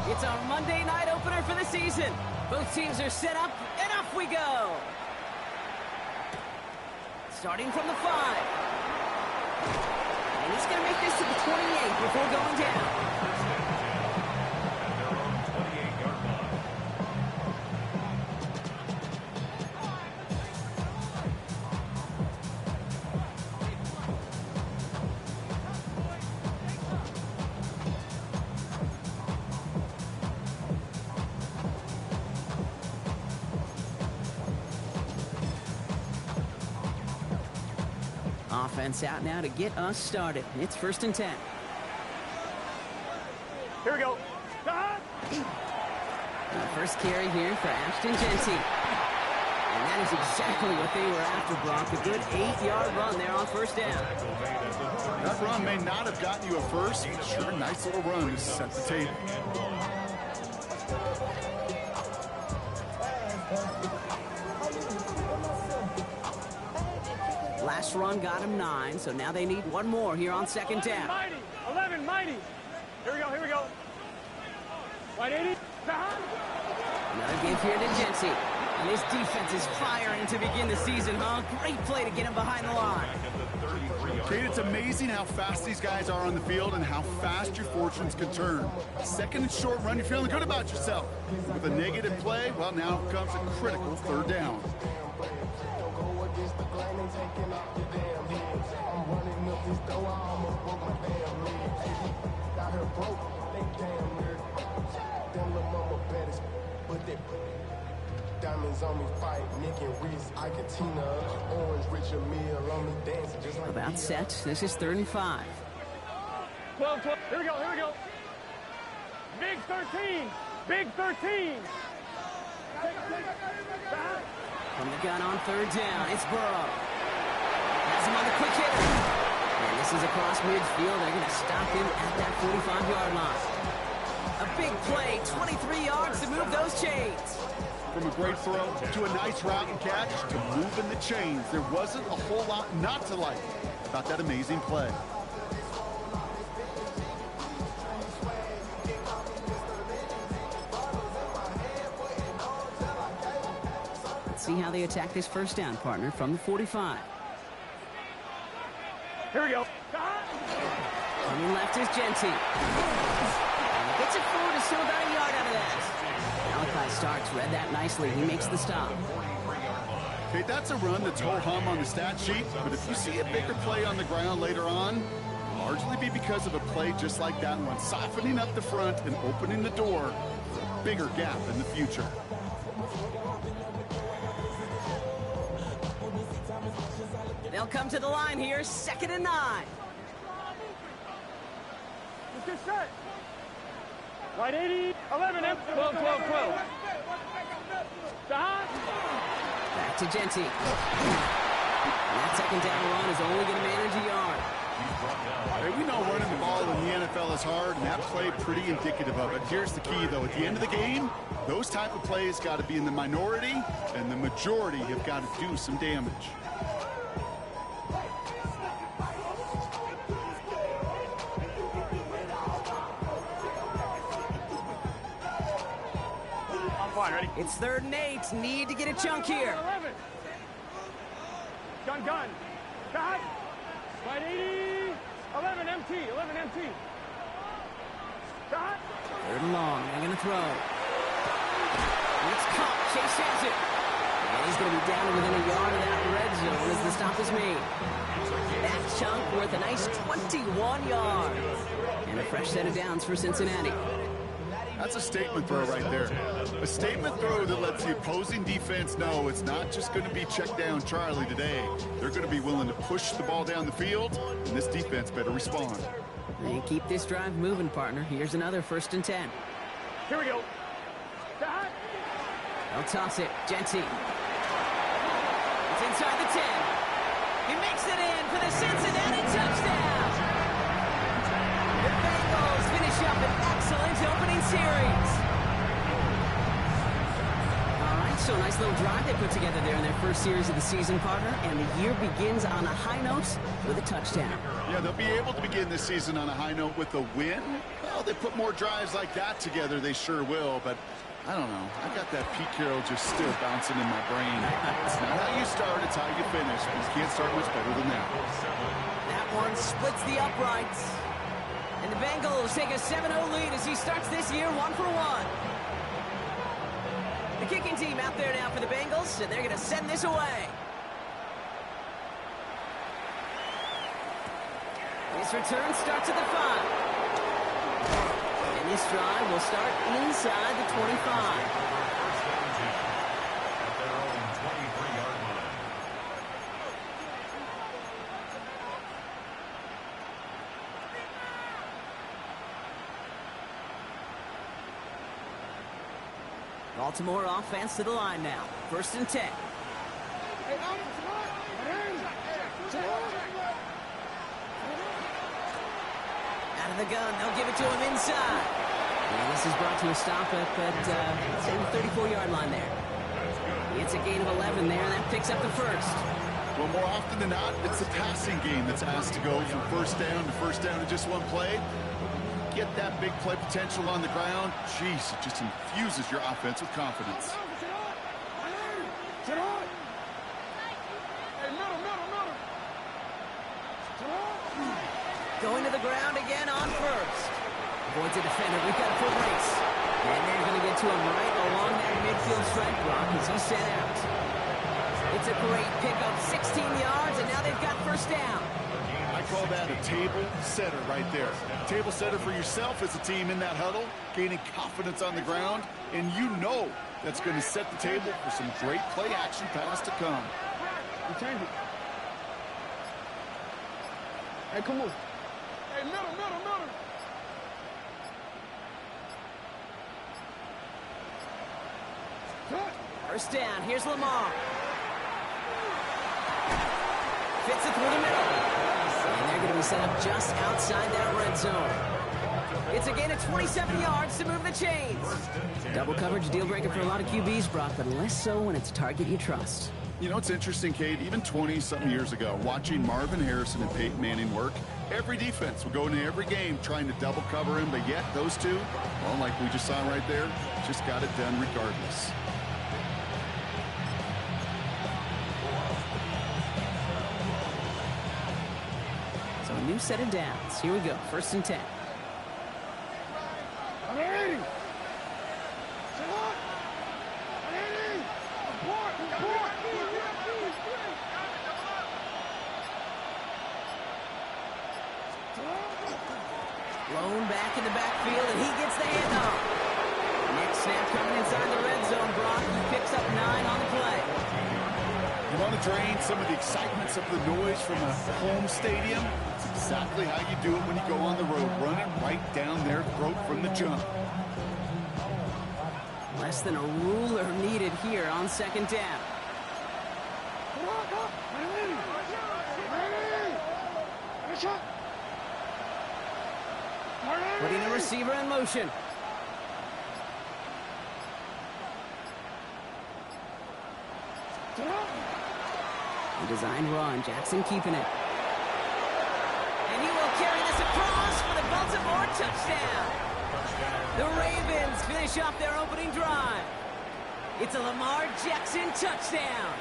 It's our Monday night opener for the season. Both teams are set up, and off we go. Starting from the 5. And he's going to make this to the 28 before going down. Offense out now to get us started. It's 1st and 10. Here we go. First carry here for Ashton Genty. And that is exactly what they were after, Brock. A good 8-yard run there on 1st down. That run may not have gotten you a first, but sure, nice little run to set the table. Last run got him 9, so now they need one more here on 2nd down. Mighty, 11, mighty. Here we go, here we go. Right 80. Another give here to Genty. And his defense is firing to begin the season, huh? Great play to get him behind the line. Kate, it's amazing how fast these guys are on the field and how fast your fortunes can turn. 2nd and short run, you're feeling good about yourself. With a negative play, well, now comes a critical 3rd down. About set. This is 3rd and 5. 12, 12. Here we go, here we go. Big 13. Big 13. From the gun on 3rd down, it's Burrow. Has him on the quick hitter. And this is across midfield. They're going to stop him at that 45-yard line. A big play, 23 yards to move those chains. From a great throw to a nice route and catch to moving the chains. There wasn't a whole lot not to like about that amazing play. Let's see how they attack this 1st down, partner, from the 45. Here we go. Coming left is Genty. And he gets it forward to still about a yard out of that. Malachi Starks read that nicely. He makes the stop. Okay, that's a run that's ho-hum on the stat sheet, but if you see a bigger play on the ground later on, largely be because of a play just like that one, softening up the front and opening the door for a bigger gap in the future. They'll come to the line here, 2nd and 9. Let's get set. Right 80, 11, 12, 12, 12. Back to Genty. And that 2nd down run is only going to manage a yard. Hey, we know running the ball in the NFL is hard, and that play pretty indicative of it. Here's the key, though. At the end of the game, those type of plays got to be in the minority, and the majority have got to do some damage. Ready? It's 3rd and 8. Need to get a chunk here. 11. Gun, gun. Cut. Right 80. 11 MT. 11 MT. Cut. 3rd and long. They're going to throw. And it's caught. Chase has it. And he's going to be down within a yard of that red zone as the stop is made. That chunk worth a nice 21 yards. And a fresh set of downs for Cincinnati. That's a statement throw right there. A statement throw that lets the opposing defense know it's not just going to be check down Charlie today. They're going to be willing to push the ball down the field, and this defense better respond. And keep this drive moving, partner. Here's another 1st and 10. Here we go. They'll toss it. Genty. It's inside the 10. He makes it in for the Cincinnati touchdown. The Bengals finish up an excellent opening series. All right, so a nice little drive they put together there in their first series of the season, partner, and the year begins on a high note with a touchdown. Yeah, they'll be able to begin this season on a high note with a win. Well, they put more drives like that together, they sure will, but I don't know. I got that Pete Carroll just still bouncing in my brain. It's not how you start, it's how you finish. You can't start much better than that. That one splits the uprights. And the Bengals take a 7-0 lead as he starts this year 1-for-1. The kicking team out there now for the Bengals, and they're going to send this away. This return starts at the 5. And this drive will start inside the 25. Baltimore offense to the line now. 1st and 10. Out of the gun, they'll give it to him inside. And this is brought to a stop at the 34-yard line there. It's a gain of 11 there, and that picks up the 1st. Well, more often than not, it's the passing game that's asked to go from first down to just one play. Get that big play potential on the ground. Jeez, it just infuses your offense with confidence. Going to the ground again on 1st. Avoids a defender. We've got a full race. And they're going to get to him right along that midfield strike block as he's sent out. It's a great pickup, 16 yards, and now they've got 1st down. I call that a table setter right there. Table setter for yourself as a team in that huddle, gaining confidence on the ground, and you know that's going to set the table for some great play action pass to come. You change it. Hey, come on. Hey, middle. 1st down. Here's Lamar. Fits it through the middle. And they're going to be set up just outside that red zone. It's a gain of 27 yards to move the chains. Double coverage deal breaker for a lot of QBs, Brock, but less so when it's a target you trust. You know, it's interesting, Kate, even 20-something years ago, watching Marvin Harrison and Peyton Manning work, every defense would go into every game trying to double cover him, but yet those two, well, like we just saw right there, just got it done regardless. So a new set of downs. Here we go, 1st and 10. Blown back in the backfield, and he gets the handoff. Next snap coming inside the red zone. Brock, he picks up 9 on the play. You want to drain some of the excitement, some of the noise from a home stadium? It's exactly how you do it when you go on the road. Run it right down their throat from the jump. Less than a ruler needed here on 2nd down. Putting the receiver in motion. The design run, Jackson keeping it. And he will carry this across for the Baltimore touchdown. The Ravens finish off their opening drive. It's a Lamar Jackson touchdown.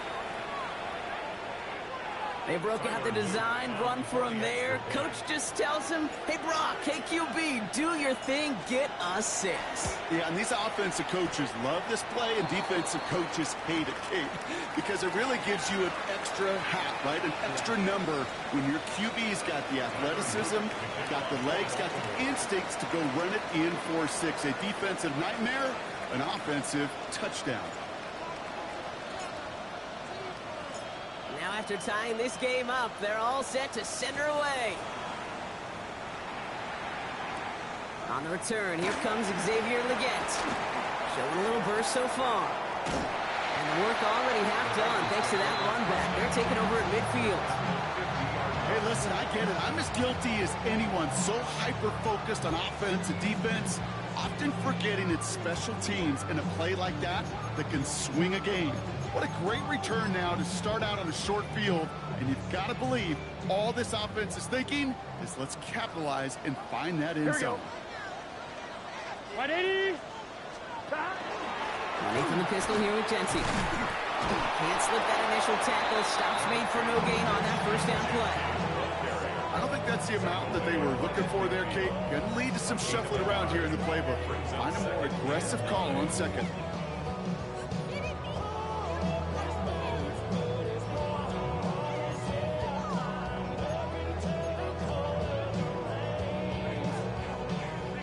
They broke out the design run for him there. Coach just tells him, hey, Brock, hey, QB, do your thing, get us 6. Yeah, and these offensive coaches love this play, and defensive coaches hate it, Kate, because it really gives you an extra hat, right, an extra number when your QB's got the athleticism, got the legs, got the instincts to go run it in for 6. A defensive nightmare, an offensive touchdown. Now after tying this game up, they're all set to send her away. On the return, here comes Xavier Leggett. Showing a little burst so far. And the work already half done thanks to that run back. They're taking over at midfield. Hey, listen, I get it. I'm as guilty as anyone. So hyper-focused on offense and defense, often forgetting it's special teams in a play like that can swing a game. What a great return now to start out on a short field, and you've got to believe all this offense is thinking is let's capitalize and find that end zone. 180. Running from the pistol here with Jency. Can't slip that initial tackle. Stops made for no gain on that first down play. I don't think that's the amount that they were looking for there, Kate. Going to lead to some shuffling around here in the playbook. Find a more aggressive call on second.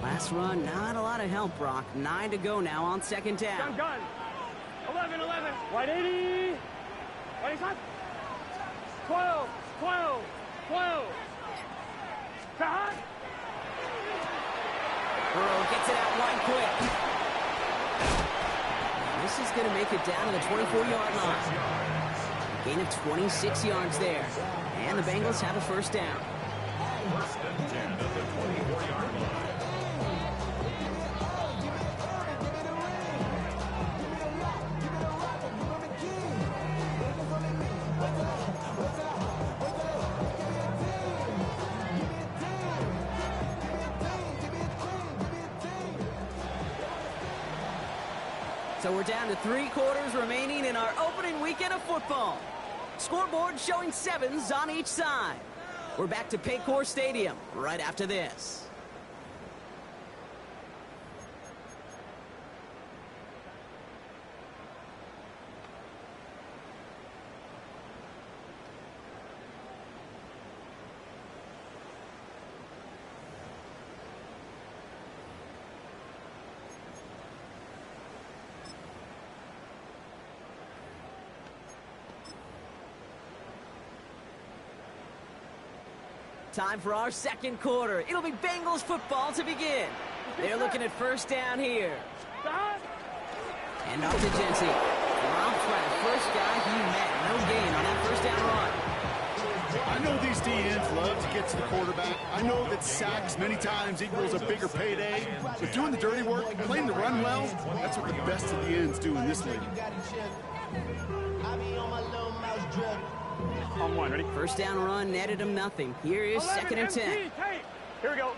Last run, not a lot of help, Brock. 9 to go now on second down. Gun. 11. 180. 25. 12. 12. Cut. Burrow gets it out wide quick. This is going to make it down to the 24-yard line. A gain of 26 yards there. And the Bengals have a first down. First and 10 at the 24-yard line. So we're down to 3 quarters remaining in our opening weekend of football. Scoreboard showing 7s on each side. We're back to Paycor Stadium right after this. Time for our second quarter. It'll be Bengals football to begin. They're looking at first down here. And off to Jency. Drops by the first guy he met. No gain on that first down run. I know these D-ends love to get to the quarterback. I know that sacks many times equals a bigger payday. But doing the dirty work, playing the run well, that's what the best of the ends do in this league. On one, ready? First down run netted him nothing. Here is 2nd and 10. Here we go.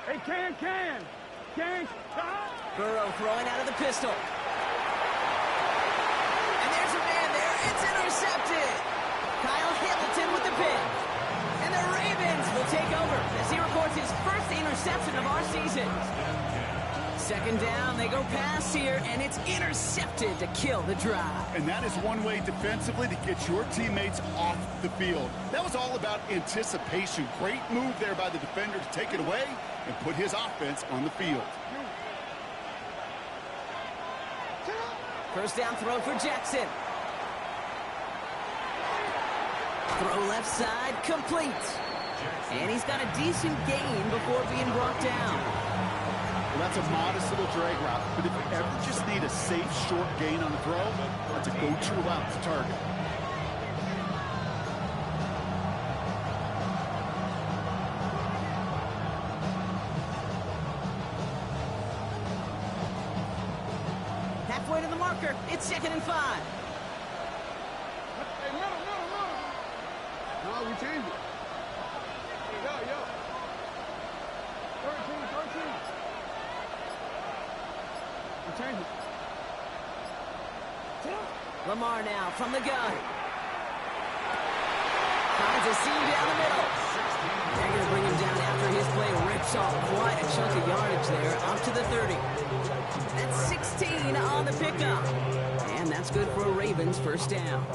Hey, can. Burrow throwing out of the pistol. And there's a man there. It's intercepted. Kyle Hamilton with the pick. And the Ravens will take over as he records his first interception of our season. 2nd down, they go pass here, and it's intercepted to kill the drive. And that is one way defensively to get your teammates off the field. That was all about anticipation. Great move there by the defender to take it away and put his offense on the field. First down throw for Jackson. Throw left side, complete. And he's got a decent gain before being brought down. Well, that's a modest little drag route, but if you ever just need a safe, short gain on the throw, that's a go-to route to target. Halfway to the marker, it's 2nd and 5. Hey, middle. No, we changed it. Yo. 13. Change it. Lamar now from the gun. Finds a seam down the middle. They're going to bring him down after his play rips off quite a chunk of yardage there, up to the 30. That's 16 on the pickup. And that's good for a Ravens first down.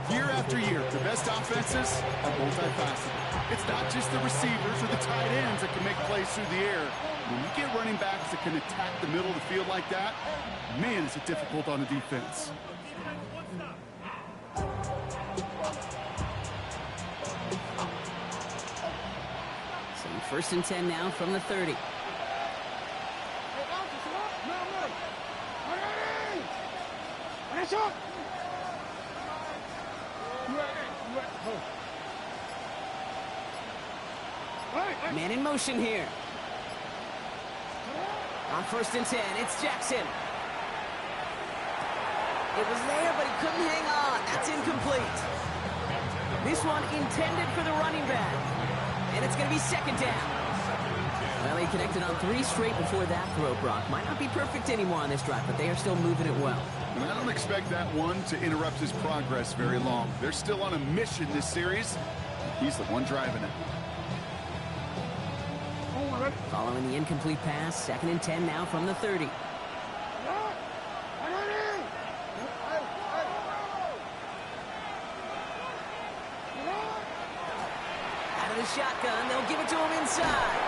Year after year, the best offenses are multifaceted. It's not just the receivers or the tight ends that can make plays through the air. When you get running backs that can attack the middle of the field like that, man, is it difficult on the defense. So 1st and 10 now from the 30. Man in motion here. On 1st and 10, it's Jackson. It was there, but he couldn't hang on. That's incomplete. This one intended for the running back. And it's going to be 2nd down. Well, he connected on 3 straight before that throw, Brock. Might not be perfect anymore on this drive, but they are still moving it well. And I don't expect that one to interrupt his progress very long. They're still on a mission this series. He's the one driving it. Following the incomplete pass, 2nd and 10 now from the 30. Out of the shotgun, they'll give it to him inside.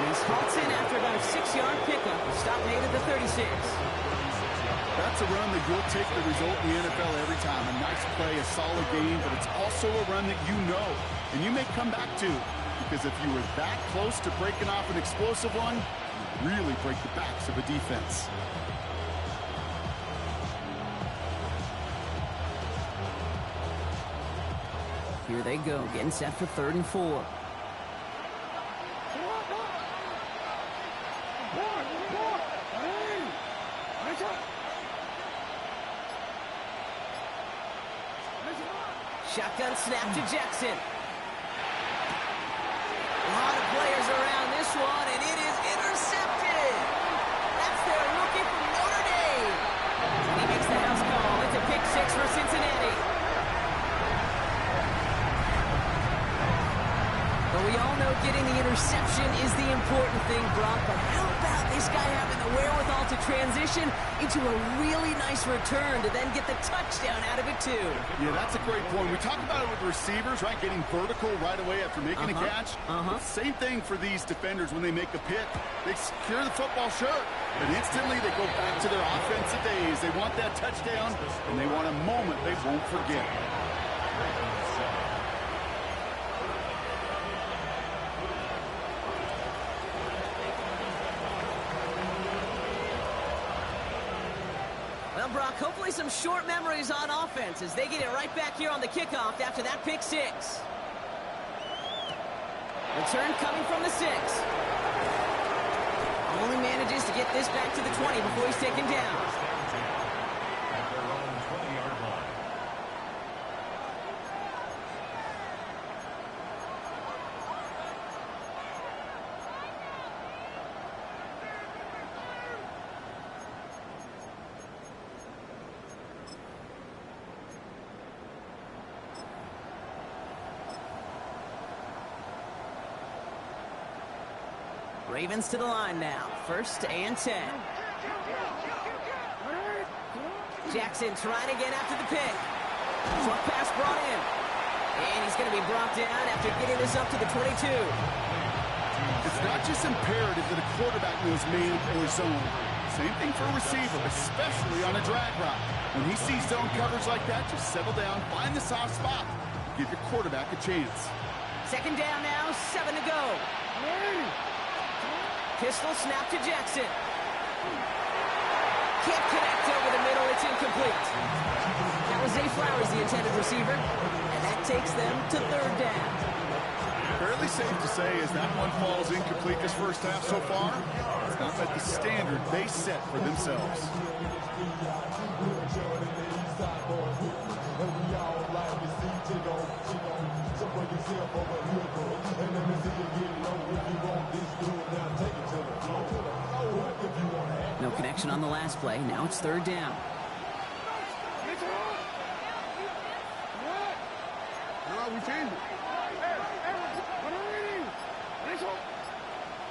And he halts in after about a 6-yard pickup. Stop made at the 36. That's a run that you'll take the result in the NFL every time. A nice play, a solid game, but it's also a run that you know and you may come back to. Because if you were that close to breaking off an explosive one, you really break the backs of a defense. Here they go, getting set for 3rd and 4. Shotgun snap to Jackson. A lot of players around this one, and it is intercepted. That's their rookie from Notre Dame. He makes the house call. It's a pick 6 for Cincinnati. But we all know getting the interception is the important thing, Brock. But how about this guy having the wherewithal to transition into a really nice return to then get the touchdown out of it, too? Yeah, that's a great point. We talk about it with receivers, right? Getting vertical right away after making a catch. Same thing for these defenders when they make a pick. They secure the football short, and instantly they go back to their offensive days. They want that touchdown, and they want a moment they won't forget. Brock, hopefully some short memories on offense as they get it right back here on the kickoff after that pick 6. Return coming from the 6. Only manages to get this back to the 20 before he's taken down. At their own 20-yard line. Ravens to the line now. 1st and 10. Jackson trying again after the pick. Short pass brought in. And he's going to be brought down after getting this up to the 22. It's not just imperative that a quarterback knows man or zone. Same thing for a receiver, especially on a drag route. When he sees zone coverage like that, just settle down, find the soft spot, give your quarterback a chance. 2nd down now, 7 to go. Pistol snap to Jackson. Can't connect over the middle. It's incomplete. That was Zay Flowers, the intended receiver. And that takes them to 3rd down. Fairly safe to say as that one falls incomplete this first half so far, it's not met the standard they set for themselves. No connection on the last play. Now it's 3rd down.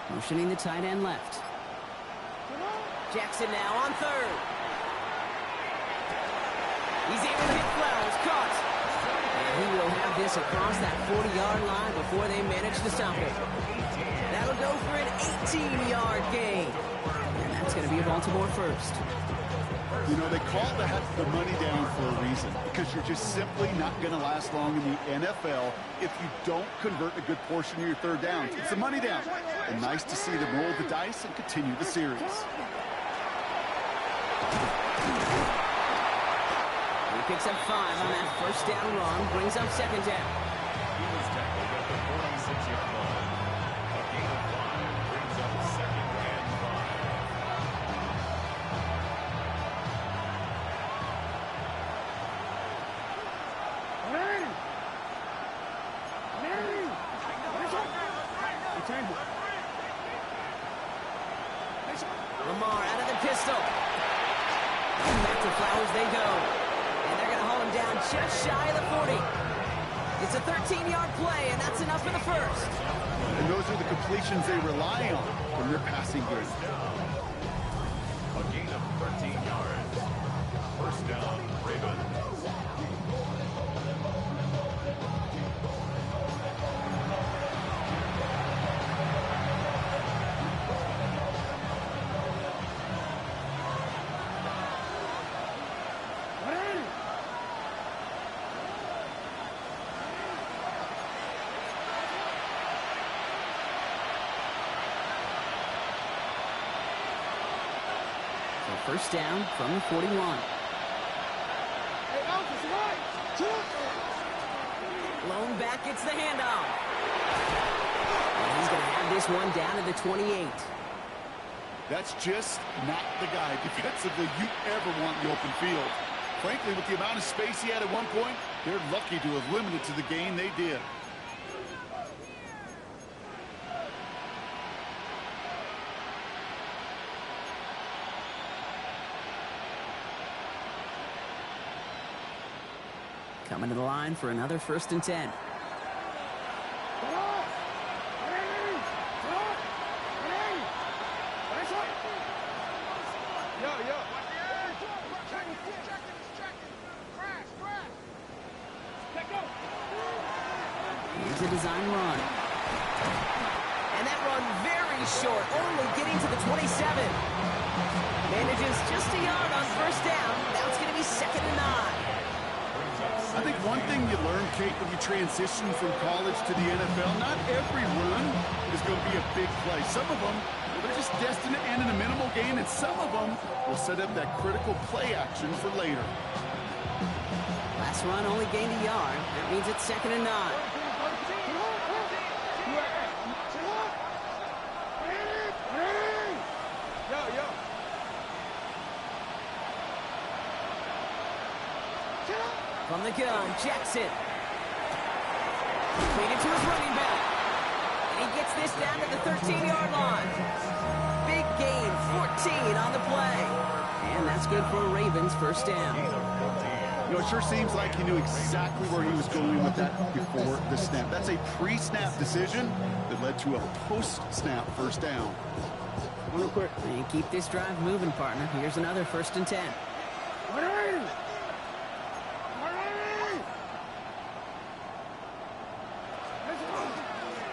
Motioning the tight end left. Jackson now on 3rd. He's able to hit Flowers. Caught. And he will have this across that 40-yard line before they manage to stop it. That'll go for an 18-yard gain. And that's going to be a Baltimore first. You know, they call the money down for a reason, because you're just simply not going to last long in the NFL if you don't convert a good portion of your 3rd downs. It's the money down. And nice to see them roll the dice and continue the series. He picks up 5 on that 1st down run, brings up 2nd down. He was tackled at the 46-yard line. A gain of 5 brings up 2nd and 5. Lamar out of the pistol. Back to Flowers they go. And they're going to haul him down just shy of the 40. It's a 13-yard play, and that's enough for the first. And those are the completions they rely on from their passing game. A gain of 13 yards. First down, Ravens. First down from the 41. Lone back gets the handoff. And he's going to have this one down to the 28. That's just not the guy defensively you ever want in the open field. Frankly, with the amount of space he had at one point, they're lucky to have limited to the gain they did. Coming to the line for another 1st and 10. Here's a design run. And that run very short, only getting to the 27. Manages just a yard on 1st down. Now it's going to be 2nd and 9. I think one thing you learn, Kate, when you transition from college to the NFL, not every run is going to be a big play. Some of them, they're just destined to end in a minimal gain, and some of them will set up that critical play action for later. Last run only gained a yard. That means it's 2nd and 9. From the gun, Jackson. Completed to his running back. And he gets this down to the 13-yard line. Big gain, 14 on the play. And that's good for a Ravens 1st down. You know, it sure seems like he knew exactly where he was going with that before the snap. That's a pre-snap decision that led to a post-snap 1st down. Real quick. And keep this drive moving, partner. Here's another 1st and 10.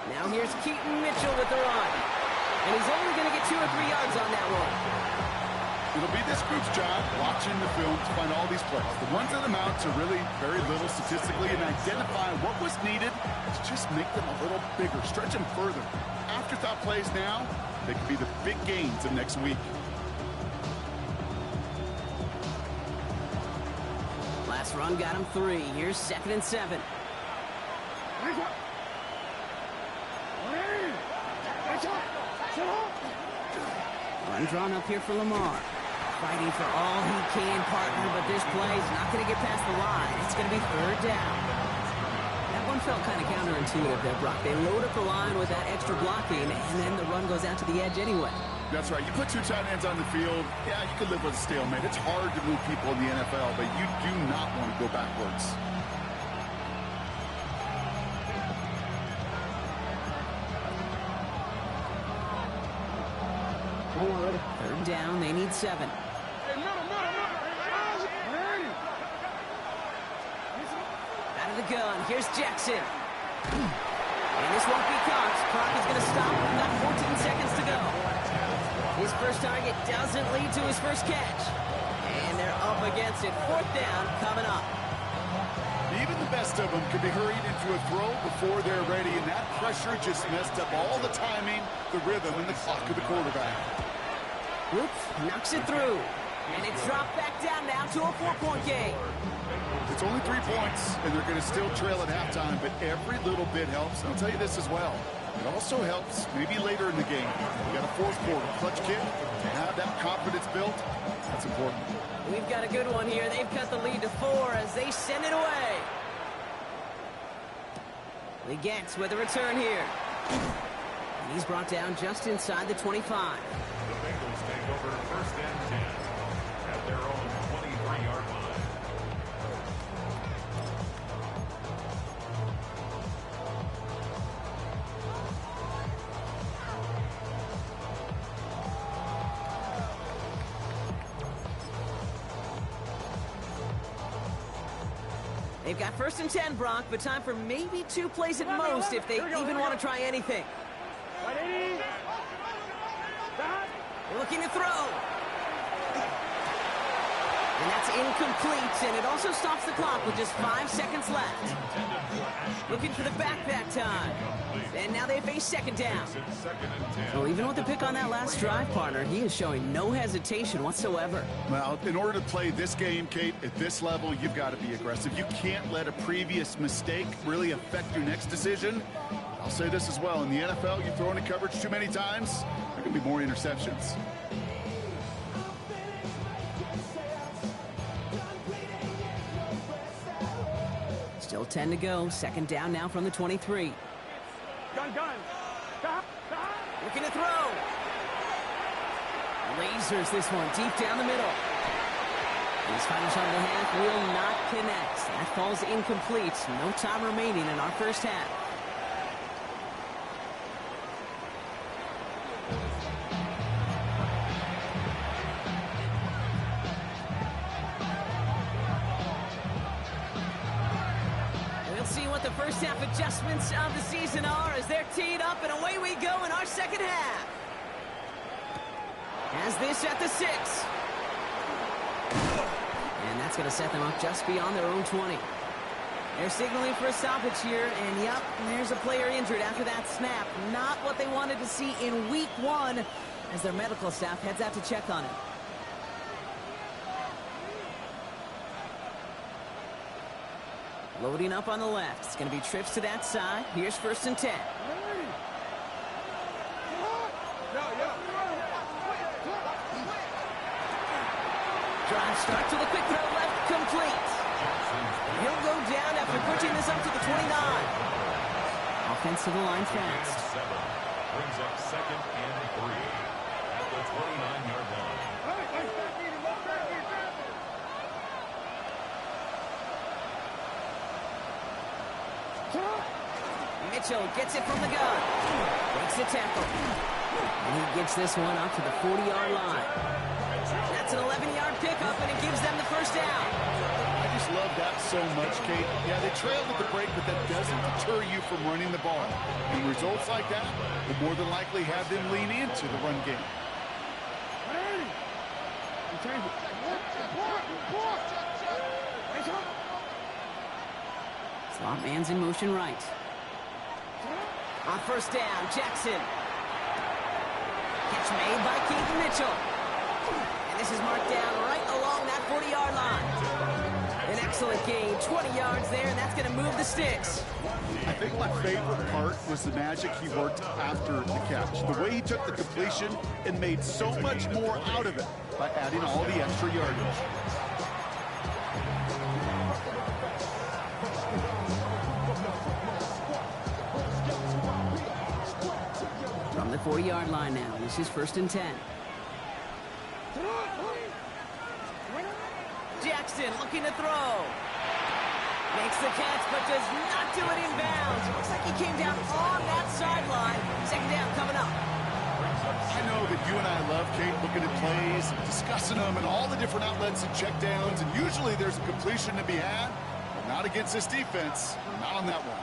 Now here's Keaton Mitchell with the run. And he's only going to get 2 or 3 yards on that one. It'll be this group's job watching the film to find all these plays. The ones that amount to really very little statistically and identify what was needed to just make them a little bigger, stretch them further. Afterthought plays now, they could be the big gains of next week. Last run got him 3. Here's 2nd and 7. Run drawn up here for Lamar. Fighting for all he can, partner, but this play's not going to get past the line. It's going to be 3rd down. That one felt kind of counterintuitive there, Brock. They load up the line with that extra blocking, and then the run goes out to the edge anyway. That's right. You put 2 tight ends on the field, yeah, you could live with a stalemate. It's hard to move people in the NFL, but you do not want to go backwards. Ready. 3rd down, they need 7. Hey, Out of the gun, here's Jackson. And this won't be caught. Clock is going to stop. We've got 14 seconds to go. His first target doesn't lead to his first catch. And they're up against it. 4th down coming up. Even the best of them could be hurried into a throw before they're ready, and that pressure just messed up all the timing, the rhythm, and the clock of the quarterback. Whoops, knocks it through. And it's dropped back down now to a 4-point game. It's only 3 points, and they're going to still trail at halftime, but every little bit helps. And I'll tell you this as well. It also helps maybe later in the game. You got a 4th quarter clutch kick. To have that confidence built, that's important. We've got a good one here. They've cut the lead to 4 as they send it away. Legets with a return here. And he's brought down just inside the 25. The Bengals over 1st and 10 at their own 23-yard line. They've got 1st and 10, Brock, but time for maybe 2 plays at most if they even want to try anything. They're looking to throw. And that's incomplete, and it also stops the clock with just 5 seconds left. Looking for the backpack time. And now they face 2nd down. Well, even with the pick on that last drive, partner, he is showing no hesitation whatsoever. Well, in order to play this game, Kate, at this level, you've got to be aggressive. You can't let a previous mistake really affect your next decision. I'll say this as well. In the NFL, you throw into coverage too many times, there can be more interceptions. Still 10 to go. 2nd down now from the 23. Gun. Looking to throw. Lasers this one deep down the middle. His final shot of the half will not connect. That falls incomplete. No time remaining in our 1st half. The 1st half adjustments of the season are as they're teed up, and away we go in our 2nd half. Has this at the 6. And that's going to set them up just beyond their own 20. They're signaling for a stoppage here, and yep, there's a player injured after that snap. Not what they wanted to see in week 1 as their medical staff heads out to check on him. Loading up on the left. It's going to be trips to that side. Here's 1st and 10. Drive start to the quick throw left, complete. He'll go down after pushing this up to the 29. Offensive line fast. 7 brings up 2nd and 3 at the 29-yard line. Mitchell gets it from the gun. Makes the tackle. And he gets this one up to the 40-yard line. That's an 11-yard pickup, and it gives them the 1st down. I just love that so much, Kate. Yeah, they trailed at the break, but that doesn't deter you from running the ball. And results like that will more than likely have them lean into the run game. Slot man's in motion right. On 1st down, Jackson. Catch made by Keaton Mitchell. And this is marked down right along that 40-yard line. An excellent gain, 20 yards there, and that's going to move the sticks. I think my favorite part was the magic he worked after the catch. The way he took the completion and made so much more out of it by adding all the extra yardage. From the 40-yard line now, this is 1st and 10. Jackson looking to throw. Makes the catch, but does not do it in bounds. Looks like he came down on that sideline. 2nd down coming up. I know that you and I love, Kate, looking at plays, discussing them, and all the different outlets and checkdowns, and usually there's a completion to be had, but not against this defense, not on that one.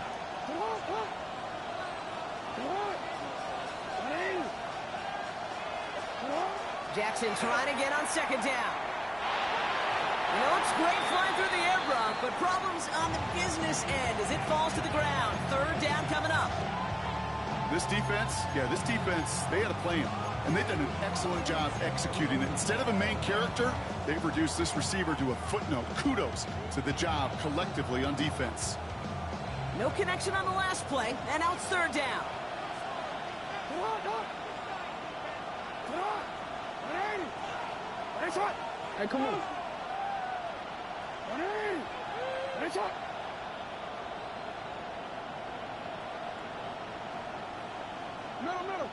Jackson trying to get on 2nd down. You know, it's great flying through the air, Brock, but problems on the business end as it falls to the ground. 3rd down coming up. This defense, they had a plan, and they've done an excellent job executing it. Instead of a main character, they've reduced this receiver to a footnote. Kudos to the job collectively on defense. No connection on the last play, and now it's 3rd down. Hey, come on. Middle.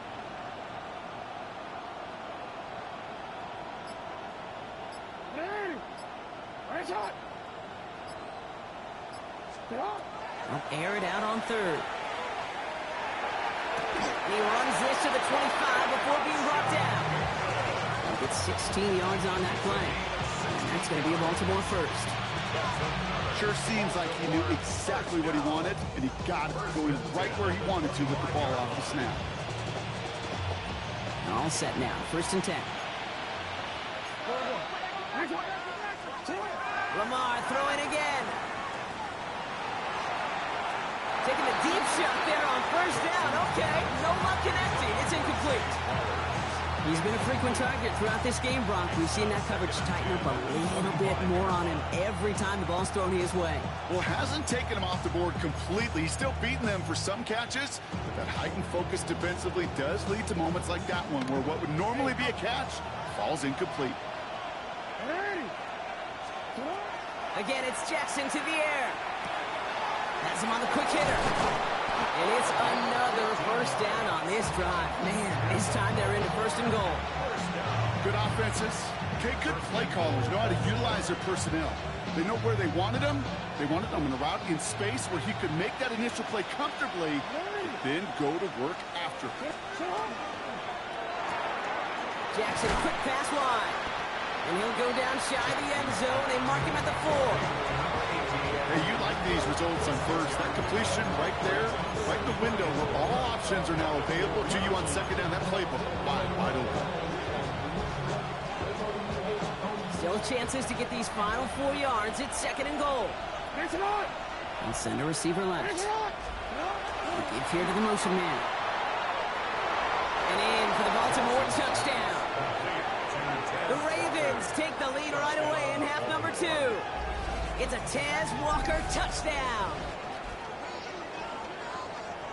They'll air it out on third. And he runs this to the 25 before being brought down. He gets 16 yards on that play. And that's going to be a Baltimore first. Sure seems like he knew exactly what he wanted, and he got it going right where he wanted to with the ball off the snap. All set now. First and 10. Lamar throwing again. Taking a deep shot there on first down. Okay, no luck connecting. It's incomplete. He's been a frequent target throughout this game, Brock. We've seen that coverage tighten up a little bit more on him every time the ball's thrown his way. Well, hasn't taken him off the board completely. He's still beating them for some catches, but that heightened focus defensively does lead to moments like that one where what would normally be a catch falls incomplete. Again, it's Jackson to the air. Has him on the quick hitter. And it's another first down on this drive. Man, this time they're into first and goal. Good offenses. Okay, good play callers know how to utilize their personnel. They know where they wanted them. They wanted them in a route in space where he could make that initial play comfortably, and then go to work after. Jackson, quick pass wide. And he'll go down shy of the end zone. They mark him at the 4. Hey, you like these results on first. That completion right there, right in the window where all options are now available to you on second down. That playbook wide open. Still chances to get these final 4 yards. It's second and goal. And send a receiver left. Give here to the motion man. And in for the Baltimore touchdown. The Ravens take the lead right away in half number 2. It's a Taz Walker touchdown.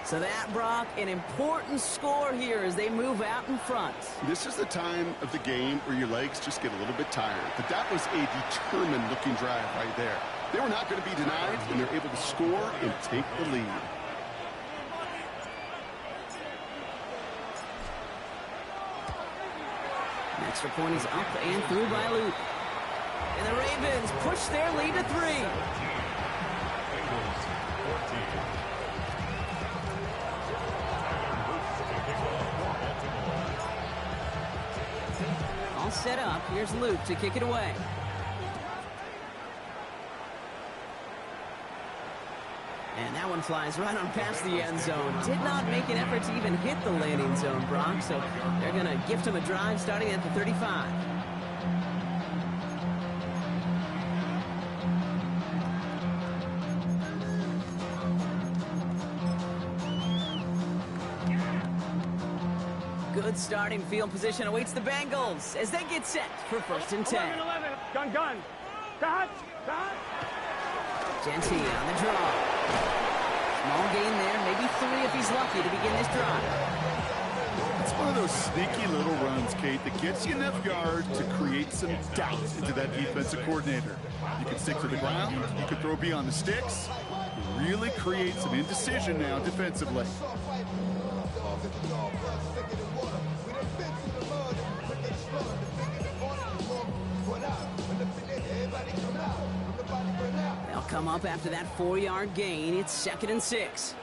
So that, Brock, an important score here as they move out in front. This is the time of the game where your legs just get a little bit tired. But that was a determined-looking drive right there. They were not going to be denied, and they're able to score and take the lead. Extra point is up and through by Luke. And the Ravens push their lead to 3. All set up. Here's Luke to kick it away. And that one flies right on past the end zone. Did not make an effort to even hit the landing zone, Brock. So they're going to gift him a drive starting at the 35. Good starting field position awaits the Bengals as they get set for first and 10. 11. Gun. Dot. Genty on the draw. Small gain there, maybe 3 if he's lucky to begin this drive. It's one of those sneaky little runs, Kate, that gets you enough yards to create some doubt into that defensive coordinator. You can stick to the ground, you can throw beyond the sticks, really create some indecision now defensively. They'll come up after that 4-yard gain. It's second and 6.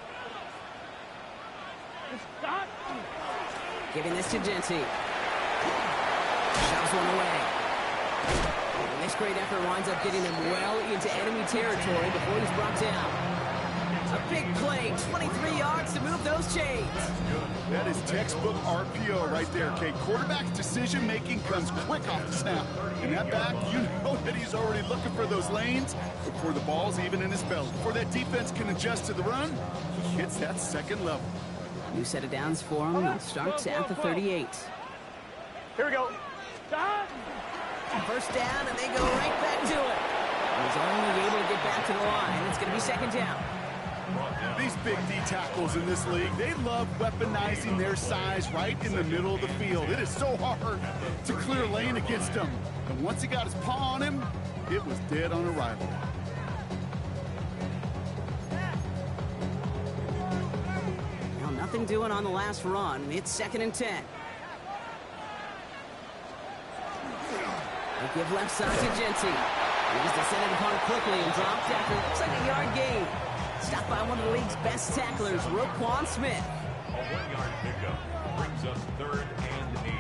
Giving this to Genty. Shoves one away. And this great effort winds up getting them well into enemy territory before he's brought down. A big play, 23 yards to move those chains. That is textbook RPO right there, Kate. Quarterback's decision-making comes quick off the snap. And that back, you know that he's already looking for those lanes before the ball's even in his belt. Before that defense can adjust to the run, he hits that second level. New set of downs for him. It starts at the 38. Here we go. Stop. First down, and they go right back to it. He's only able to get back to the line. It's going to be second down. These big D tackles in this league, they love weaponizing their size right in the middle of the field. It is so hard to clear lane against him. And once he got his paw on him, it was dead on arrival. Well, nothing doing on the last run. It's second and 10. They give left side to Genty. He was descended upon quickly and dropped after looks like a yard gain. Stopped by one of the league's best tacklers, Roquan Smith. A 1-yard pickup brings up 3rd and 8.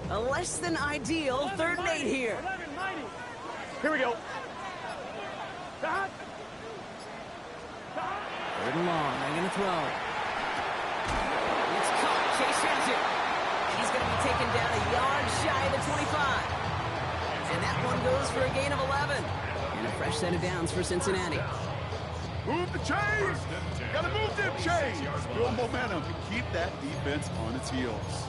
A less than ideal 3rd and 8 here. 11, mighty. Here we go. Stop. Stop. 3rd and long. They're going to throw. It's caught. Chase has it. He's going to be taken down a yard shy of the 25. And that one goes for a gain of 11. And a fresh set of downs for Cincinnati. Move the chains! Gotta move them chains! Build momentum and keep that defense on its heels.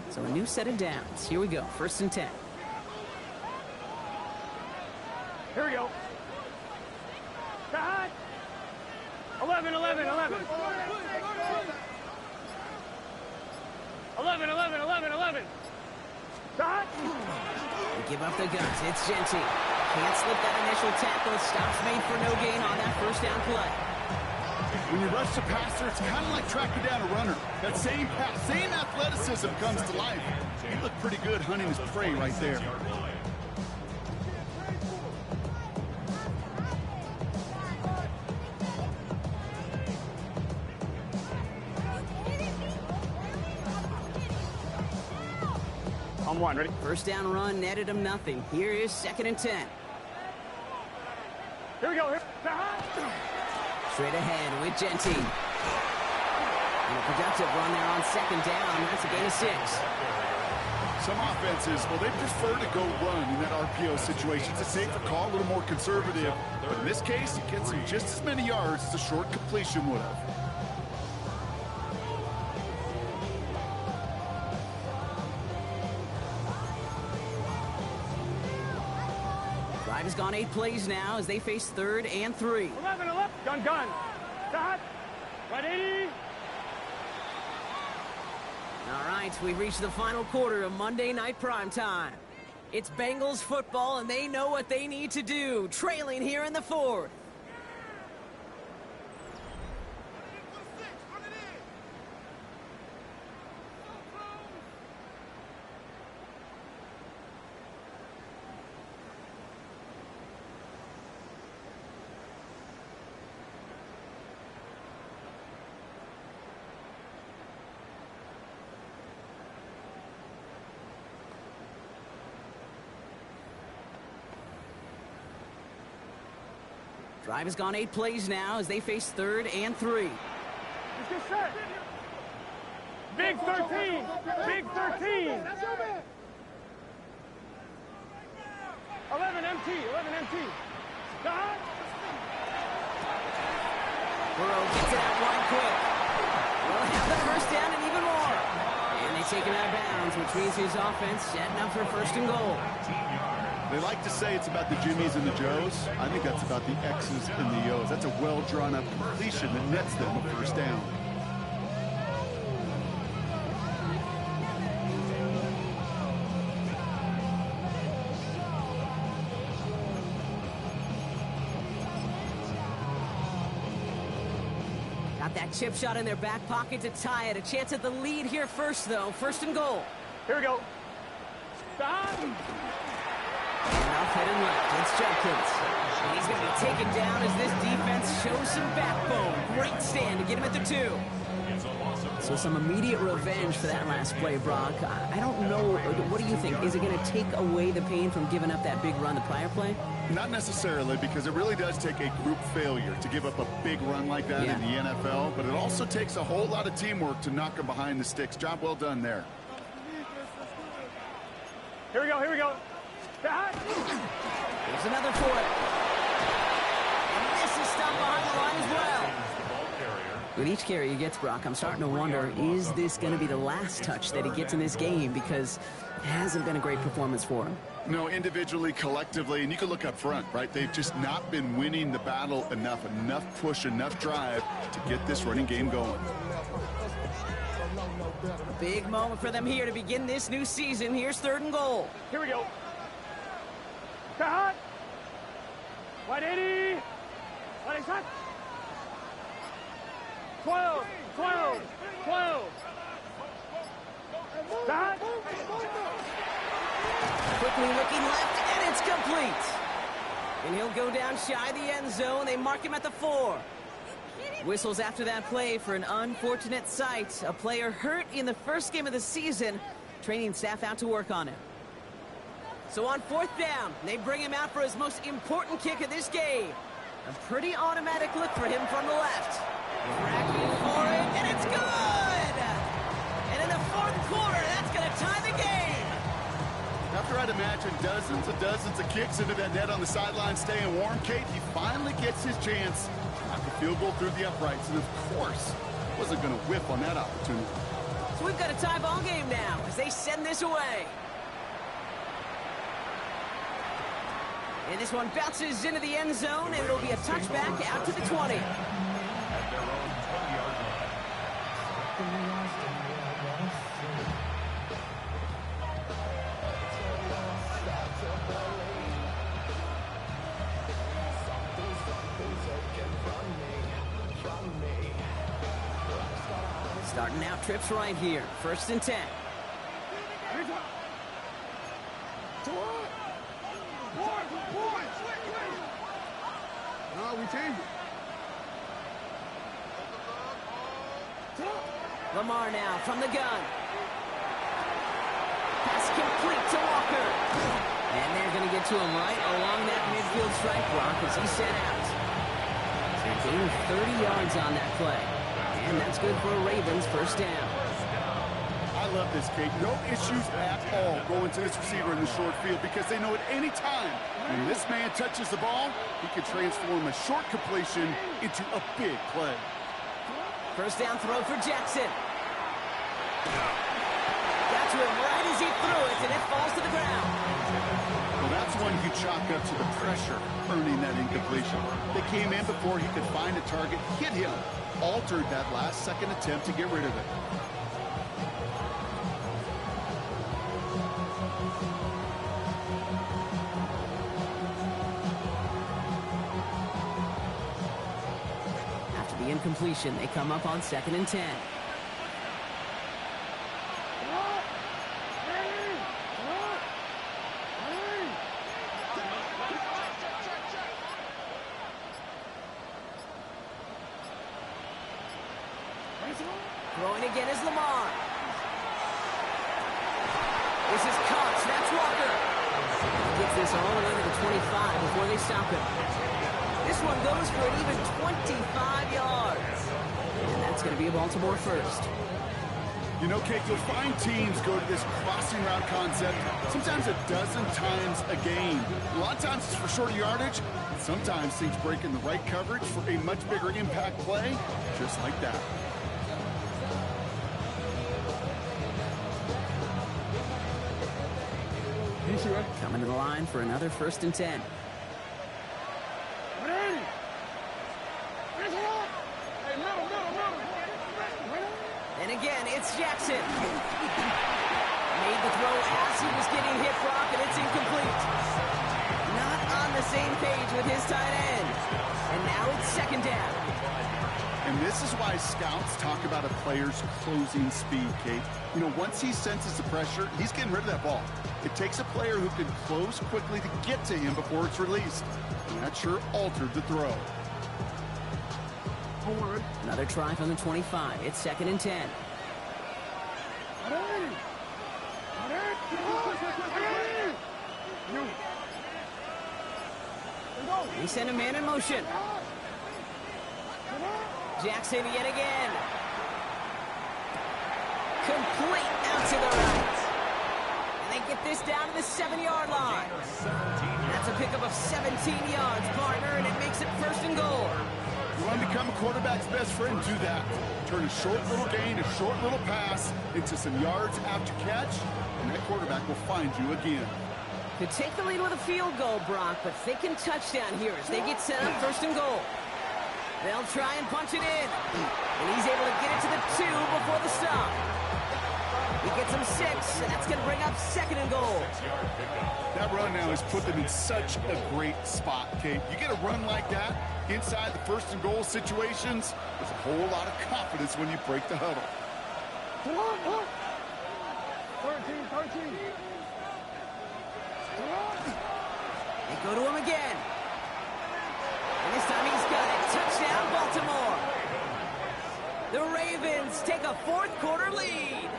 So a new set of downs. Here we go. 1st and 10. Here we go. Stop. 11, 11, 11. 11, 11, 11, 11. Stop. They give up the guns. It's Genty. Can't slip that initial tackle. Stops made for no gain on that 1st down play. When you rush the passer, it's kind of like tracking down a runner. That same pass, same athleticism comes to life. He looked pretty good hunting his prey right there. On 1, ready? 1st down run netted him nothing. Here is 2nd and 10. Here we go. Here. Stop. Straight ahead with Genty. And a productive run there on 2nd down. That's a gain of 6. Some offenses, well, they prefer to go run in that RPO situation. It's a safer call, a little more conservative. But in this case, it gets him just as many yards as a short completion would have. Drive has gone 8 plays now as they face 3rd and 3. 11, 11. Gun, gun. Stop. Right 80. All right, we've reached the final quarter of Monday Night Primetime. It's Bengals football, and they know what they need to do, trailing here in the 4th. Drive has gone 8 plays now as they face 3rd and 3. Let's get set. Big 13. Big 13. 11 MT. 11 MT. Stop. Burrow gets it out wide quick. Will have the 1st down and even more. And they take him out of bounds, which means his offense setting up for 1st and goal. They like to say it's about the Jimmies and the Joes. I think that's about the X's and the O's. That's a well-drawn-up completion that nets them a 1st down. Got that chip shot in their back pocket to tie it. A chance at the lead here first, though. 1st and goal. Here we go. Stop. And off head and left. It's Jenkins. And he's going to be taken down as this defense shows some backbone. Great stand to get him at the 2. So some immediate revenge for that last play, Brock. I don't know. What do you think? Is it going to take away the pain from giving up that big run the prior play? Not necessarily, because it really does take a group failure to give up a big run like that in the NFL. But it also takes a whole lot of teamwork to knock them behind the sticks. Job well done there. Here we go. Here we go. Stop. There's another for it. And this is stopped behind the line as well. The ball carrier With each carry he gets, Brock, I'm starting to wonder, is this going to be the last touch that he gets in this game? Because it hasn't been a great performance for him. No, individually, collectively, and you can look up front, right? They've just not been winning the battle enough push, enough drive to get this running game going. Big moment for them here to begin this new season. Here's 3rd and goal. Here we go. Cut. 180. 180 shot. 12. 12. 12. Cut. Quickly looking left, and it's complete. And he'll go down shy of the end zone. They mark him at the 4. Whistles after that play for an unfortunate sight. A player hurt in the first game of the season. Training staff out to work on him. So on 4th down, they bring him out for his most important kick of this game. A pretty automatic look for him from the left. Cracking for it, and it's good! And in the 4th quarter, that's going to tie the game. After I'd imagine dozens of kicks into that net on the sideline staying warm, Kate, he finally gets his chance. Knocked the field goal through the uprights, and of course, wasn't going to whiff on that opportunity. So we've got a tie ball game now as they send this away. And this one bounces into the end zone, and it'll be a touchback out to the 20. At their own 20-yard line. Starting out trips right here. 1st and 10. No, we changed it. Lamar now from the gun. Pass complete to Walker. And they're going to get to him right along that midfield strike block as he set out. So they gained 30 yards on that play. And that's good for a Ravens 1st down. I love this, Kate. No issues at all going to this receiver in the short field because they know at any time when this man touches the ball, he can transform a short completion into a big play. 1st down throw for Jackson. Got to him right as he threw it, and it falls to the ground. Well, that's one you chalk up to the pressure earning that incompletion. They came in before he could find a target, hit him, altered that last-second attempt to get rid of it. After the incompletion, they come up on 2nd and 10. Throwing again is Lamar. This is caught. That's Walker. Gets this all the way to the 25 before they stop him. This one goes for an even 25 yards. And that's going to be a Baltimore 1st. You know, Kate, you'll find teams go to this crossing route concept sometimes a dozen times a game. A lot of times it's for shorter yardage. Sometimes things break in the right coverage for a much bigger impact play, just like that. Coming to the line for another 1st and 10. And again, it's Jackson. Made the throw as he was getting hit, Brock, and it's incomplete. Not on the same page with his tight end. And now it's 2nd down. And this is why scouts talk about a player's closing speed, Kate. You know, once he senses the pressure, he's getting rid of that ball. It takes a player who can close quickly to get to him before it's released. And that sure altered the throw. Another try from the 25. It's 2nd and 10. He sent a man in motion. Jackson yet again. Complete out to the right. And they get this down to the 7-yard line. That's a pickup of 17 yards, partner, and it makes it 1st and goal. You want to become a quarterback's best friend? Do that. Turn a short little gain, a short little pass into some yards after catch, and that quarterback will find you again. Could take the lead with a field goal, Brock, but thinking touchdown here as they get set up first and goal. They'll try and punch it in. And he's able to get it to the 2 before the stop. He gets him 6, and that's going to bring up second and goal. That run now has put them in such a great spot, Kate. You get a run like that inside the first and goal situations, there's a whole lot of confidence when you break the huddle. 13. They go to him again. And this time he's got it. Touchdown, Baltimore. The Ravens take a fourth-quarter lead.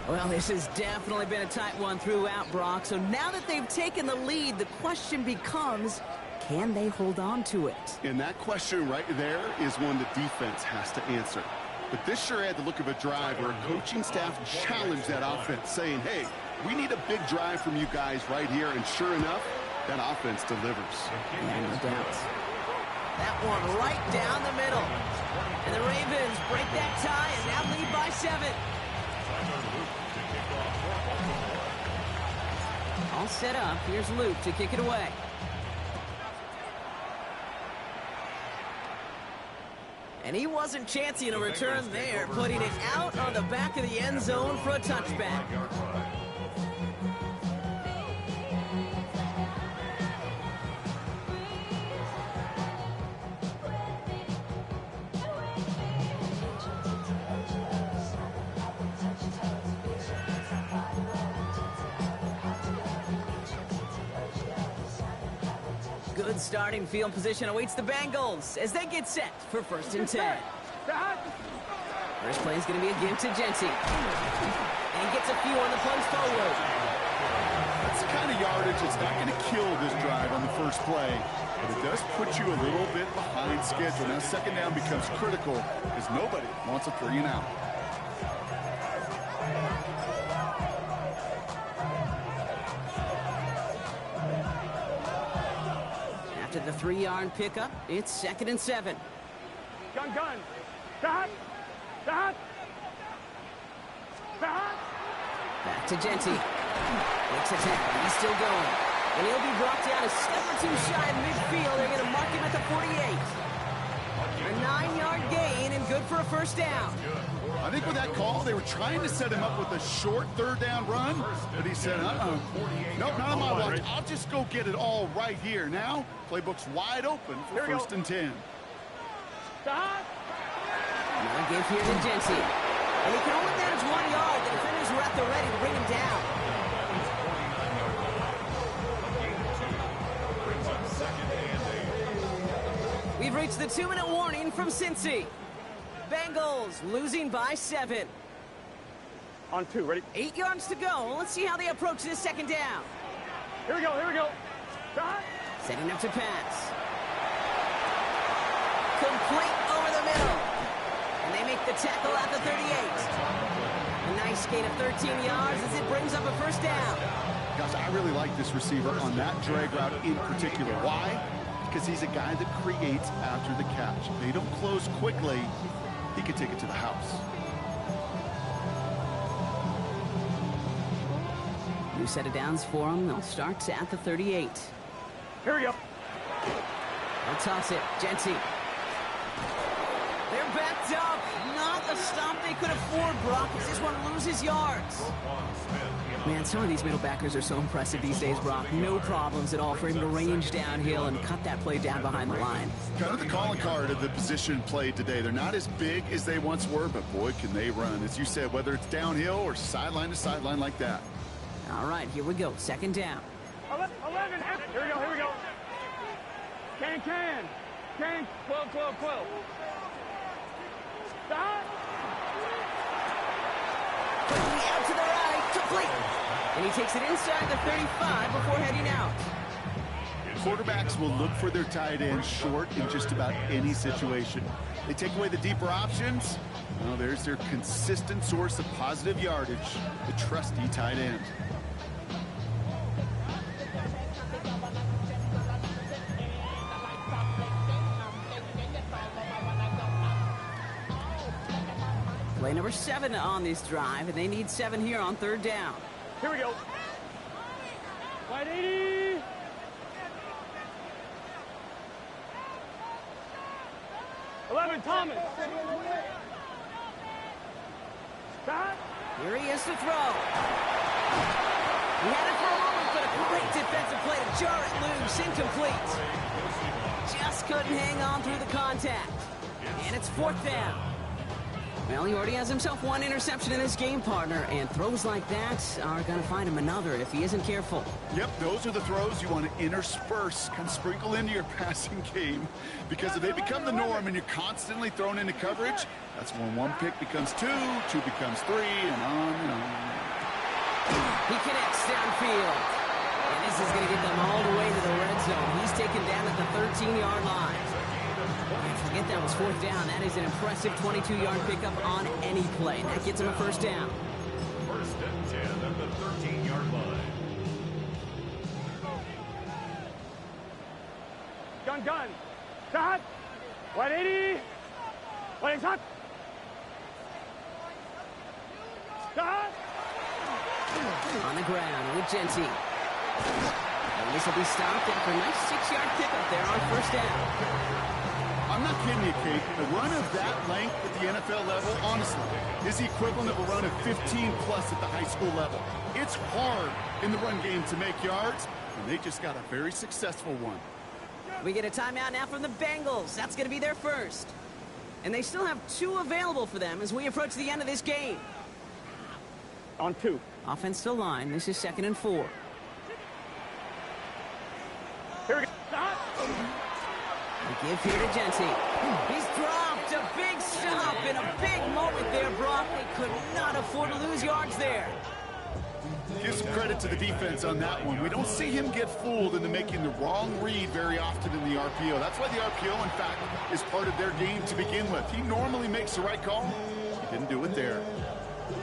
Well, this has definitely been a tight one throughout, Brock. So now that they've taken the lead, the question becomes, can they hold on to it? And that question right there is one the defense has to answer. But this sure had the look of a drive where a coaching staff challenged that offense, saying, hey, we need a big drive from you guys right here. And sure enough, that offense delivers. Yeah, no doubt. That one right down the middle. And the Ravens break that tie and now lead by 7. All set up. Here's Luke to kick it away. And he wasn't chancing a return there, putting it out on the back of the end zone for a touchback. Good starting field position awaits the Bengals as they get set for first and 10. First play is going to be a give to Genty. And he gets a few on the punch forward. That's the kind of yardage that's not going to kill this drive on the first play, but it does put you a little bit behind schedule. Now second down becomes critical because nobody wants a 3 and out. After the 3-yard pickup, it's second and 7. Gun. Back to Genty. Makes a tackle. He's still going. And he'll be brought down a step or 2 shy of midfield. They're going to mark him at the 48. A 9-yard gain and good for a first down. I think with that call, they were trying to set him up with a short third down run, but he said, nope, not on my watch. I'll just go get it all right here. Now, playbook's wide open for first and 10. Another give here to Genty. And he can only manage 1 yard. The defenders were at the ready to bring him down. We've reached the 2-minute warning from Cincy. Bengals losing by 7. On 2, ready? 8 yards to go. Let's see how they approach this second down. Here we go. Setting up to pass. Complete over the middle. And they make the tackle at the 38. A nice gain of 13 yards as it brings up a first down. Gosh, I really like this receiver on that drag route in particular. Why? Because he's a guy that creates after the catch. If they don't close quickly, he can take it to the house. New set of downs for them. They'll start at the 38. Here we go. They'll toss it. Genty. They're backed up. Not a stop they could afford, Brock, as this one loses yards. Man, some of these middle backers are so impressive these days, Brock. No problems at all for him to range downhill and cut that play down behind the line. Kind of the calling card of the position played today. They're not as big as they once were, but boy, can they run. As you said, whether it's downhill or sideline to sideline like that. All right, here we go. Second down. 11. Here we go. Can. 12. Stop. Quickly out to the right, complete. And he takes it inside the 35 before heading out. Quarterbacks will look for their tight end short in just about any situation. They take away the deeper options. Well, there's their consistent source of positive yardage, the trusty tight end. Play number 7 on this drive, and they need 7 here on 3rd down. Here we go. Wide 80. Thomas. Stop. Here he is to throw. He had to throw over, but a great defensive play to jar it loose, incomplete. Just couldn't hang on through the contact. And it's 4th down. Well, he already has himself 1 interception in this game, partner, and throws like that are going to find him another if he isn't careful. Yep, those are the throws you want to intersperse, kind of sprinkle into your passing game, because if they become the norm and you're constantly thrown into coverage, that's when 1 pick becomes 2, 2 becomes 3, and on and on. He connects downfield, and this is going to get them all the way to the red zone. He's taken down at the 13-yard line. Forget that was 4th down. That is an impressive 22-yard pickup on any play. That gets him a 1st down. 1st and 10 at the 13-yard line. Gun. Shot. 180. 180 shot. Shot. On the ground with Genty. And this will be stopped after a nice 6-yard pickup there on 1st down. I'm not kidding you, Kate. A run of that length at the NFL level, honestly, is the equivalent of a run of 15-plus at the high school level. It's hard in the run game to make yards, and they just got a very successful one. We get a timeout now from the Bengals. That's going to be their first. And they still have 2 available for them as we approach the end of this game. On 2. Offensive line. This is 2nd and 4. Here we go. We give here to Genty. He's dropped a big stop in a big moment there, Brock. They could not afford to lose yards there. Give some credit to the defense on that one. We don't see him get fooled into making the wrong read very often in the RPO. That's why the RPO, in fact, is part of their game to begin with. He normally makes the right call. He didn't do it there.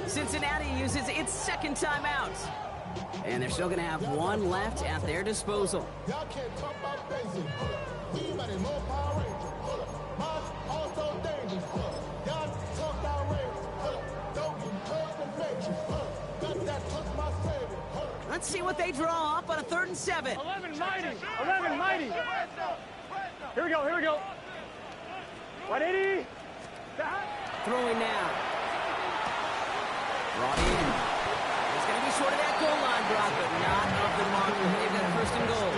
Cincinnati uses its 2nd timeout. And they're still going to have 1 left at their disposal. Y'all can't talk about basic. Anybody more Power Ranger. Also dangerous. Y'all talk outrageous. Don't get hurt and make got that touch my savior. Let's see what they draw up on a 3rd and 7. 11 mighty. Here we go. 180. Throwing now. Brought in. It's going to be short of that goal line, Brock, but not of the marker. They've got a 1st and goal.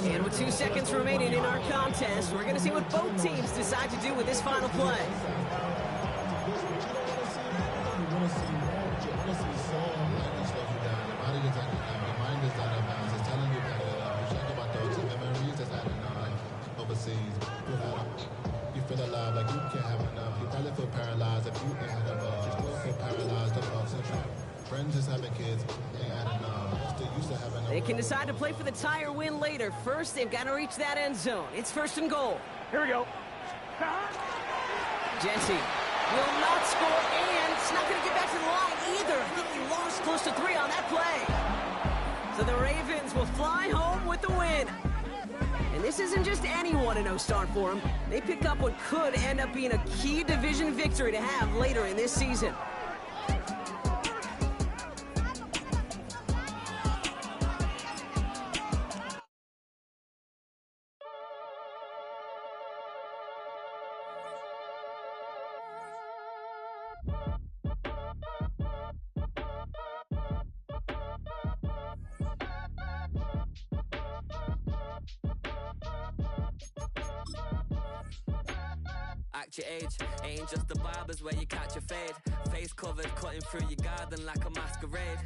And with 2 seconds remaining in our contest, we're going to see what both teams decide to do with this final play. You feel alive like you can't have enough. You probably feel paralyzed if you ain't had enough. You still feel paralyzed above central. Friends just having kids ain't adding up. Still used to having. They can decide to play for the tie or win later. First, they've got to reach that end zone. It's 1st and goal. Here we go. Jesse will not score, and it's not going to get back to the line either. I think he lost close to 3 on that play. So the Ravens will fly home with the win. And this isn't just any 1-0 start for them. They pick up what could end up being a key division victory to have later in this season. Act your age, ain't just the barbers where you catch a fade. Face covered, cutting through your garden like a masquerade.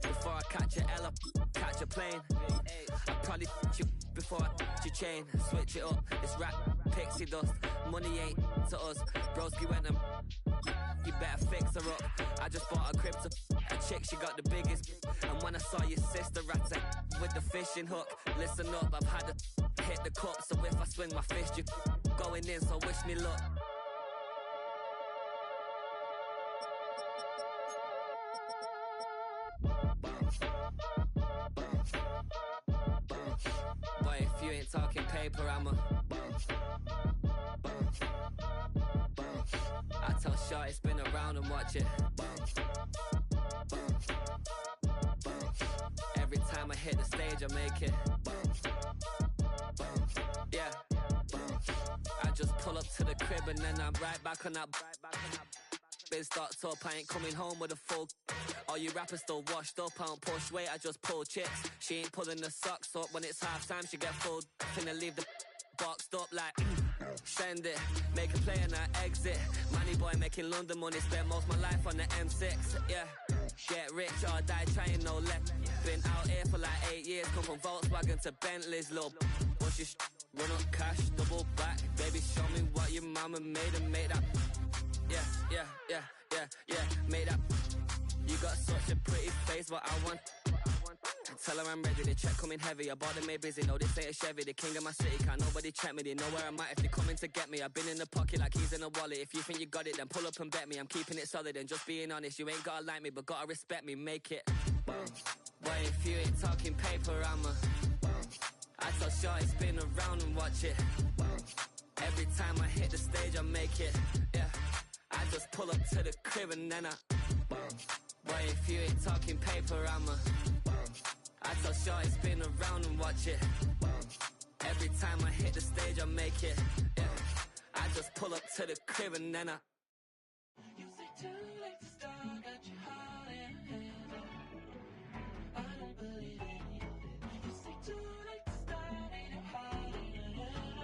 Before I catch a L, I catch a plane. I probably f*** you before I f*** your chain. Switch it up, it's rap, pixie dust. Money ain't to us. Broski went and you better fix her up. I just bought a crib to a chick, she got the biggest. And when I saw your sister at it with the fishing hook, listen up, I've had to hit the cup. So if I swing my fist, you going in, so wish me luck. Boy, if you ain't talking paper, I'm a tell Shorty spin around and watch it. Every time I hit the stage, I make it. Yeah. I just pull up to the crib and then I'm right back on that. Been stocked up, I ain't coming home with a full. All you rappers still washed up, I don't push weight, I just pull chicks. She ain't pulling the socks up when it's half time, she get full. Finna leave the boxed up like send it, make a play and I exit. Money boy making London money, spent most of my life on the M6. Yeah, get rich or die trying, no left. Been out here for like 8 years, come from Volkswagen to Bentley's, little bush your run up cash, double back. Baby, show me what your mama made and make that. Yeah, made that. You got such a pretty face, but I want. Tell her I'm ready, the check coming heavy. I bought them made busy, no this ain't a Chevy. The king of my city, can't nobody check me. They know where I'm at if they coming to get me. I've been in the pocket like he's in a wallet. If you think you got it, then pull up and bet me. I'm keeping it solid and just being honest. You ain't gotta like me, but gotta respect me, make it. Boy, if you ain't talking paper, I tell Shorty spin around and watch it. Every time I hit the stage, I make it. Yeah, I just pull up to the crib and then boy, if you ain't talking paper, I tell Shorty spin around and watch it. Every time I hit the stage, I make it. Yeah, I just pull up to the crib and then You say too late to start, got your heart in a hand. I don't believe any of it. You say too late to start, ain't no heart in a hand.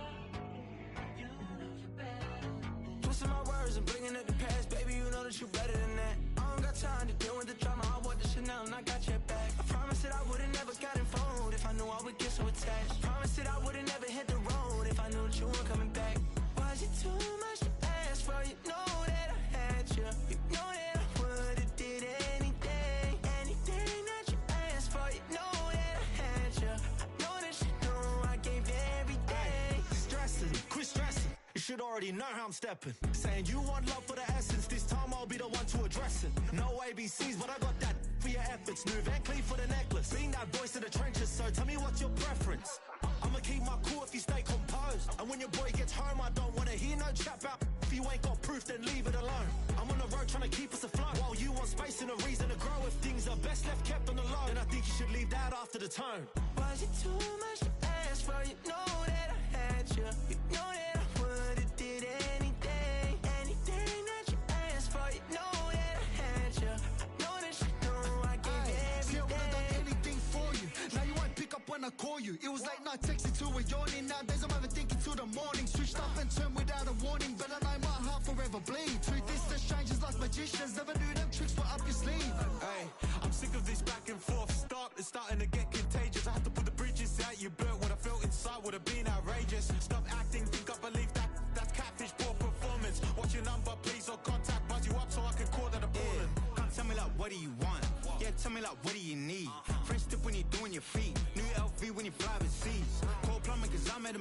You know you're better than this. Twisting my words and bringing up the past, baby, you know that you're better than that. I don't got time to deal with the drama, I want the Chanel and I got your back. I promise that I would've never got involved if I knew I would get so attached. I promise that I would've never hit the road if I knew that you weren't coming back. Was it too much to ask for? You know that I had you. You know that I would've did anything, anything that you asked for. You know that I had you. I know that you know I gave everything. Stressing, quit stressing. You should already know how I'm stepping. Saying you want love for the essence, this time I'll be the one to address it. No ABCs, but I got that for your efforts. New Van Cleef for the necklace. Being that voice in the trenches, so tell me what's your preference. I'ma keep my cool if you stay composed. And when your boy gets home, I don't wanna hear no chat about. If you ain't got proof, then leave it alone. I'm on the road trying to keep us afloat. While you want space and a reason to grow. If things are best left kept on the low, then I think you should leave that after the tone. Was it too much to ask for? You know that I had you. You know that I would've did anything, anything that you asked for. You know that I had you. I know that you know I gave everything. See, I would've done anything for you. Now you won't pick up when I call you. It was late night texting to a yawning. Nowadays I'm overthinking till the morning. Switched up and turned without a warning, but I know my heart forever bleed. Truth is the strangers like magicians. Never knew them tricks were up your sleeve. Hey, I'm sick of this back and forth. It's starting to get contagious. I have to put the bridges out you built. What I felt inside would have been outrageous. Stop acting, think I believe that. That's catfish, poor performance. What's your number, please, or contact. Buzz you up so I can call that a ballin'. Come tell me like, what do you want? Yeah, tell me like, what do you need? French tip when you're doing your feet. New LV when you fly overseas. Call plumbing cause I'm at a...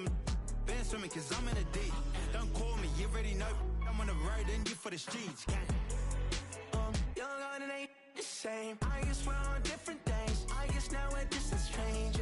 Been swimming cause I'm in a deep. Don't call me, you already know. I'm on the road and you for the streets. Young and ain't the same. I guess we're on different things. I guess now we're distant strangers.